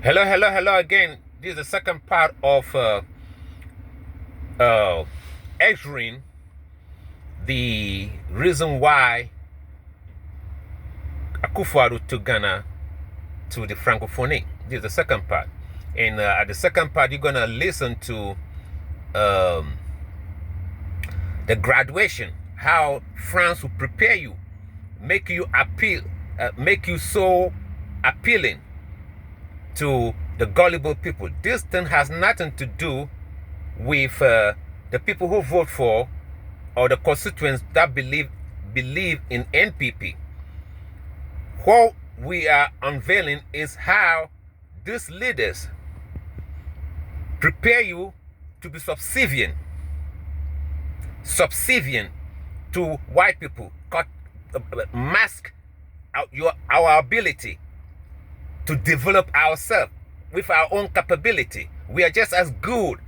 Hello again. This is the second part of answering the reason why AKUFO ADDO took Ghana to the Francophone. This is the second part. And at the second part, you're going to listen to the graduation, how France will prepare you, make you so appealing to the gullible people. This thing has nothing to do with the people who vote for or the constituents that believe in NPP. What we are unveiling is how these leaders prepare you to be subservient to white people, mask out our ability to develop ourselves with our own capability. We are just as good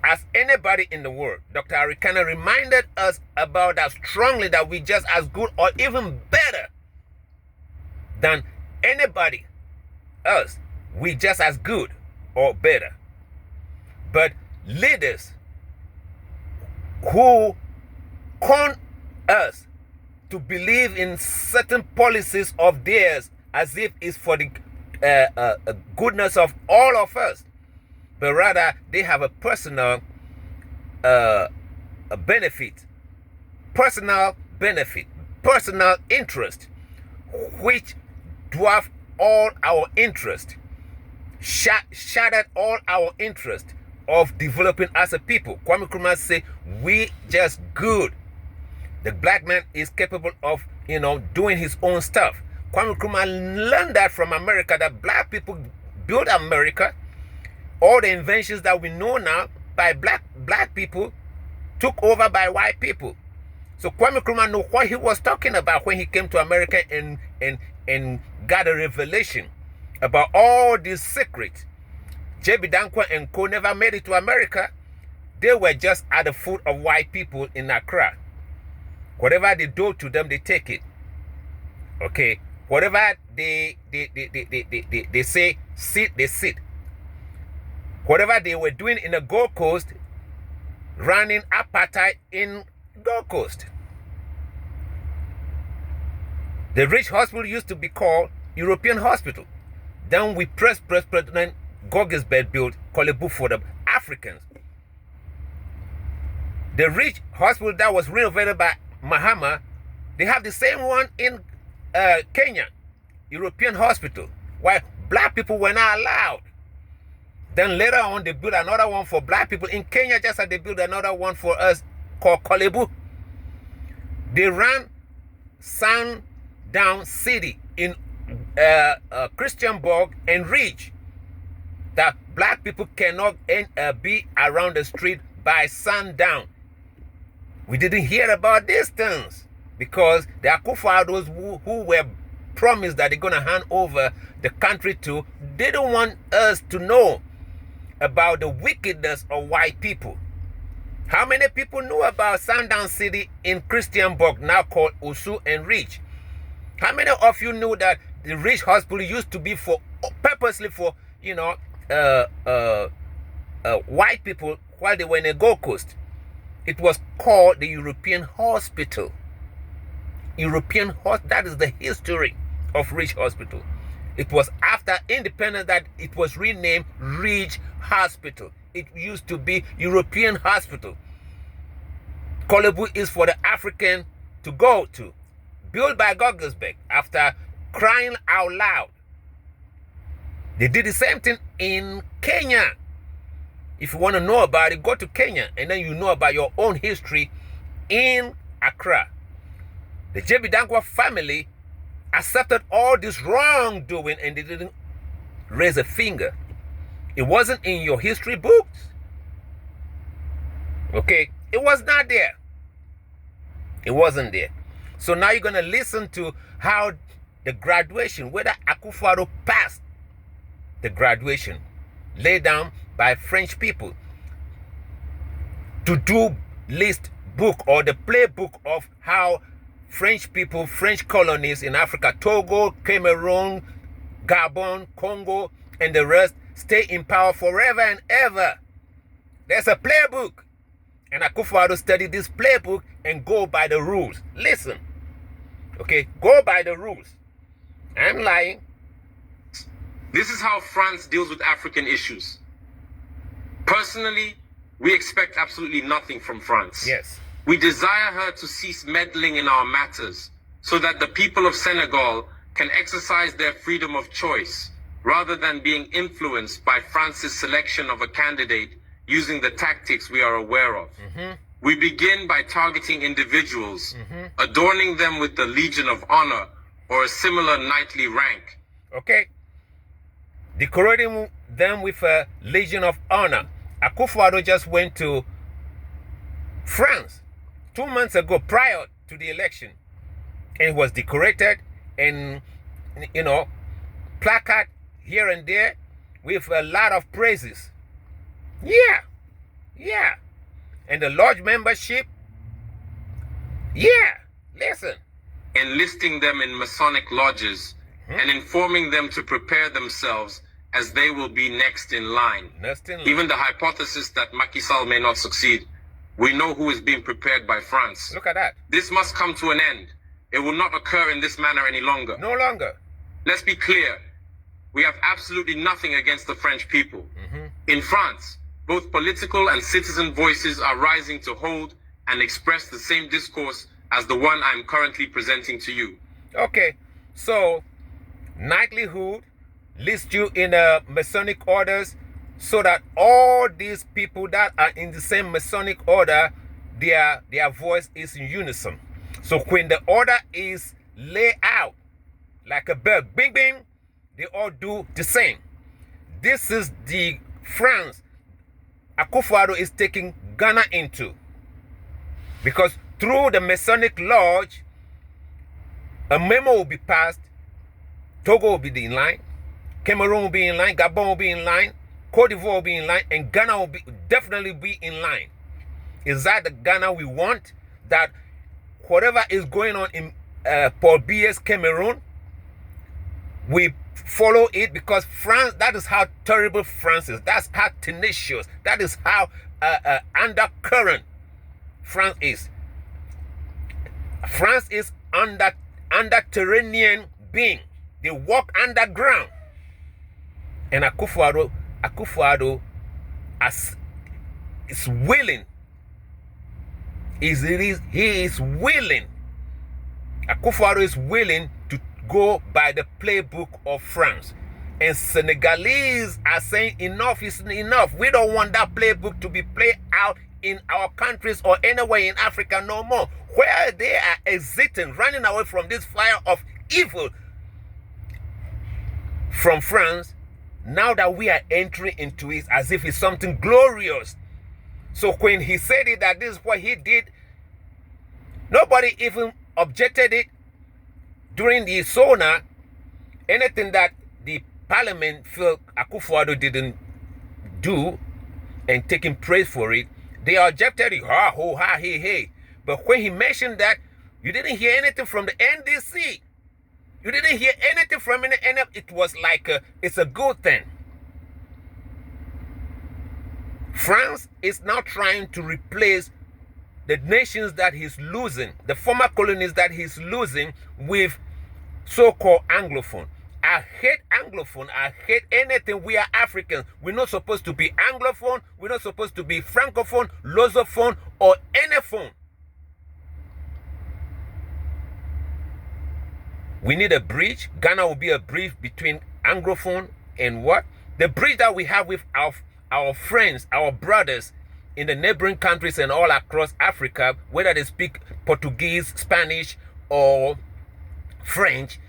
as anybody in the world. Dr. Arikana reminded us about that strongly, that we're just as good or even better than anybody else. We're just as good or better. But leaders who con us to believe in certain policies of theirs as if it's for the goodness of all of us, but rather they have a personal benefit, personal interest, which dwarf all our interest, shattered all our interest of developing as a people. Kwame Nkrumah say, we just good. The black man is capable of, doing his own stuff. Kwame Nkrumah learned that from America, that black people built America. All the inventions that we know now by black people took over by white people. So Kwame Nkrumah knew what he was talking about when he came to America and got a revelation about all these secrets. J.B. Dankwa and co never made it to America. They were just at the foot of white people in Accra. Whatever they do to them, they take it. Okay? Whatever they say, sit, they sit. Whatever they were doing in the Gold Coast, running apartheid in Gold Coast. The Rich Hospital used to be called European Hospital. Then we President Goggisberg built Kolebu for the Africans. The Rich Hospital that was renovated by Mahama, they have the same one in Kenya, European Hospital, while black people were not allowed. Then later on, they built another one for black people in Kenya, just as they built another one for us called Kolebu. They ran Sundown City in Christianburg and Ridge, that black people cannot be around the street by sundown. We didn't hear about these things because the AKUFO ADDO'S who were promised that they're going to hand over the country to, they don't want us to know about the wickedness of white people. How many people knew about Sundown City in Christianburg, now called Osu and Ridge? How many of you knew that the Ridge Hospital used to be purposely for, white people while they were in the Gold Coast? It was called the European Hospital. That is the history of Ridge Hospital. It was after independence that it was renamed Ridge Hospital. It used to be European Hospital. Kolebu is for the African to go to. Built by Goggisberg after crying out loud. They did the same thing in Kenya. If you want to know about it, go to Kenya, and then you know about your own history in Accra. The J.B. Dankwa family accepted all this wrongdoing, and they didn't raise a finger. It wasn't in your history books. Okay? It was not there. It wasn't there. So now you're going to listen to how the graduation, whether AKUFO ADDO passed the graduation laid down by French people to do list book or the playbook of how French people, French colonies in Africa, Togo, Cameroon, Gabon, Congo, and the rest stay in power forever and ever. There's a playbook. And AKUFO ADDO studied this playbook and go by the rules. Listen. Okay, go by the rules. I'm lying. This is how France deals with African issues. Personally, we expect absolutely nothing from France. Yes. We desire her to cease meddling in our matters so that the people of Senegal can exercise their freedom of choice rather than being influenced by France's selection of a candidate using the tactics we are aware of. We begin by targeting individuals, adorning them with the Legion of Honor or a similar knightly rank. Okay. Decorating them with a Legion of Honor. AKUFO ADDO just went to France 2 months ago prior to the election. And was decorated and, you know, placard here and there with a lot of praises. Yeah. Yeah. And the lodge membership. Yeah. Listen. Enlisting them in Masonic lodges and informing them to prepare themselves as they will be next in line. Even the hypothesis that Macky Sall may not succeed, we know who is being prepared by France. Look at that. This must come to an end. It will not occur in this manner any longer. No longer. Let's be clear. We have absolutely nothing against the French people. In France, both political and citizen voices are rising to hold and express the same discourse as the one I'm currently presenting to you. Okay, so knightlyhood lists you in Masonic orders so that all these people that are in the same Masonic order, their voice is in unison. So when the order is laid out like a bell, bing, bing, they all do the same. This is the France AKUFO ADDO is taking Ghana into. Because through the Masonic Lodge, a memo will be passed. Togo will be in line. Cameroon will be in line. Gabon will be in line. Cote d'Ivoire will be in line. And Ghana will definitely be in line. Is that the Ghana we want? That whatever is going on in Paul Biya's Cameroon, we follow it, because France, that is how terrible France is. That's how tenacious. That is how undercurrent France is. France is under terranean being. They walk underground. And AKUFO ADDO is willing. He is willing. AKUFO ADDO is willing to go by the playbook of France. And Senegalese are saying enough is enough. We don't want that playbook to be played out in our countries or anywhere in Africa no more. Where they are exiting, running away from this fire of evil from France, now that we are entering into it as if it's something glorious. So when he said it, that this is what he did, nobody even objected it during the SONA. Anything that the parliament felt AKUFO ADDO didn't do and taking praise for it, they objected it. Ha, ho, ha, hey, hey. But when he mentioned that, you didn't hear anything from the NDC. You didn't hear anything from any. It was like it's a good thing. France is now trying to replace the nations that he's losing, the former colonies that he's losing, with so-called Anglophone. I hate Anglophone. I hate anything. We are Africans. We're not supposed to be Anglophone. We're not supposed to be Francophone, Lusophone, or any phone. We need a bridge. Ghana will be a bridge between Anglophone and what? The bridge that we have with our friends, our brothers in the neighboring countries and all across Africa, whether they speak Portuguese, Spanish, or French,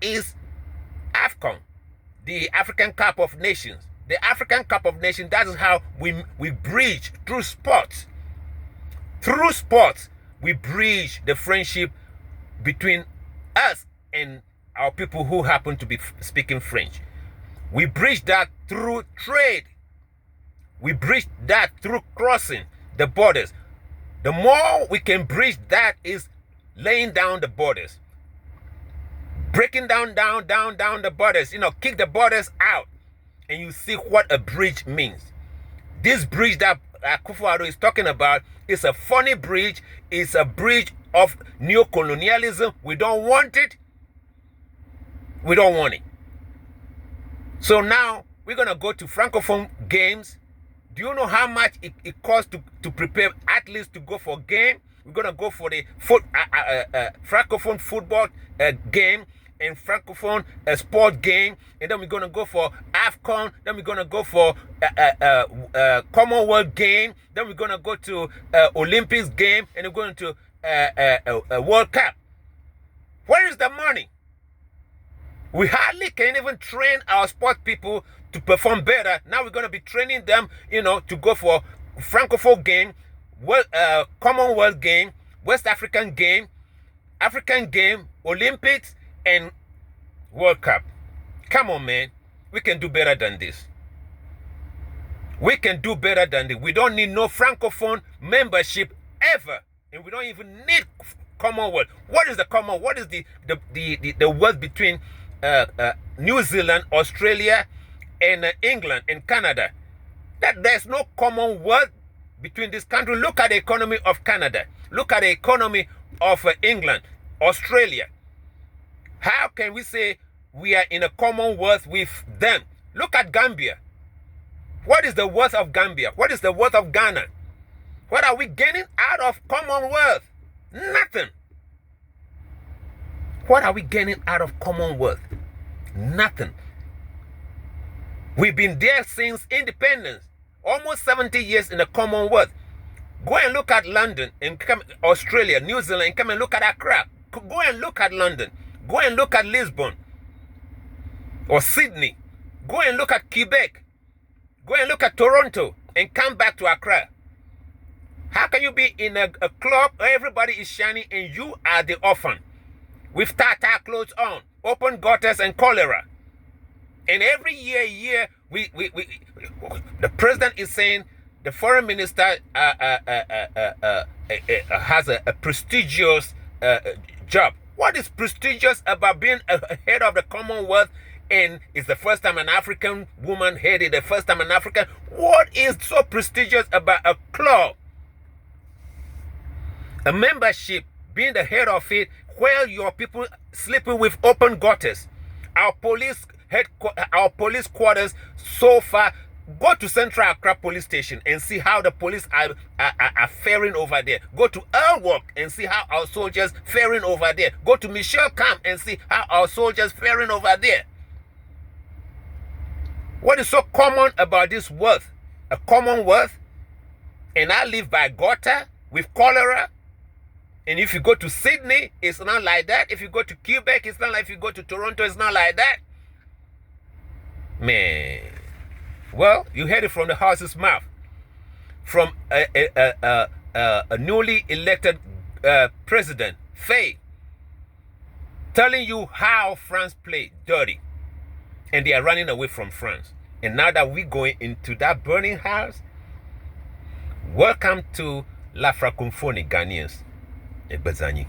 is AFCON, the African Cup of Nations. The African Cup of Nations, that is how we bridge through sports. Through sports, we bridge the friendship between us and our people who happen to be speaking French. We bridge that through trade. We bridge that through crossing the borders. The more we can bridge that is laying down the borders. Breaking down the borders, kick the borders out and you see what a bridge means. This bridge that AKUFO Addo is talking about is a funny bridge. It's a bridge of neocolonialism. We don't want it. We don't want it. So now we're going to go to Francophone games. Do you know how much it costs to prepare athletes to go for a game? We're going to go for the Francophone football game and Francophone sport game. And then we're going to go for AFCON. Then we're going to go for Commonwealth game. Then we're going to go to Olympics game. And we're going to World Cup. Where is the money? We hardly can even train our sport people to perform better. Now we're going to be training them, to go for Francophone game, Commonwealth game, West African game, Olympics, and World Cup. Come on, man. We can do better than this. We can do better than this. We don't need no Francophone membership ever. And we don't even need Commonwealth. What is the Commonwealth? What is the word between New Zealand, Australia, and England and Canada? That there's no Commonwealth between this country. Look at the economy of Canada. Look at the economy of England, Australia. How can we say we are in a Commonwealth with them? Look at Gambia. What is the worth of Gambia? What is the worth of Ghana? What are we getting out of Commonwealth? Nothing. What are we getting out of Commonwealth? Nothing. We've been there since independence. Almost 70 years in the Commonwealth. Go and look at London and come Australia, New Zealand, and come and look at Accra. Go and look at London. Go and look at Lisbon or Sydney. Go and look at Quebec. Go and look at Toronto and come back to Accra. How can you be in a club where everybody is shining and you are the orphan with tata clothes on, open gutters and cholera? And every year, the president is saying the foreign minister has a prestigious job. What is prestigious about being a head of the Commonwealth? And it's the first time an African woman headed, the first time an African. What is so prestigious about a club? A membership, being the head of it, where your people sleeping with open gutters. Our police quarters so far. Go to Central Accra Police Station and see how the police are faring over there. Go to Elwork and see how our soldiers faring over there. Go to Michelle Camp and see how our soldiers faring over there. What is so common about this worth? A Commonwealth? And I live by gutter with cholera. And if you go to Sydney, it's not like that. If you go to Quebec, it's not like if you go to Toronto, it's not like that. Man. Well, you heard it from the horse's mouth. From a newly elected president, Faye, telling you how France played dirty. And they are running away from France. And now that we're going into that burning house, welcome to La FRACOPHONE Ghanaians. Ebazanyi.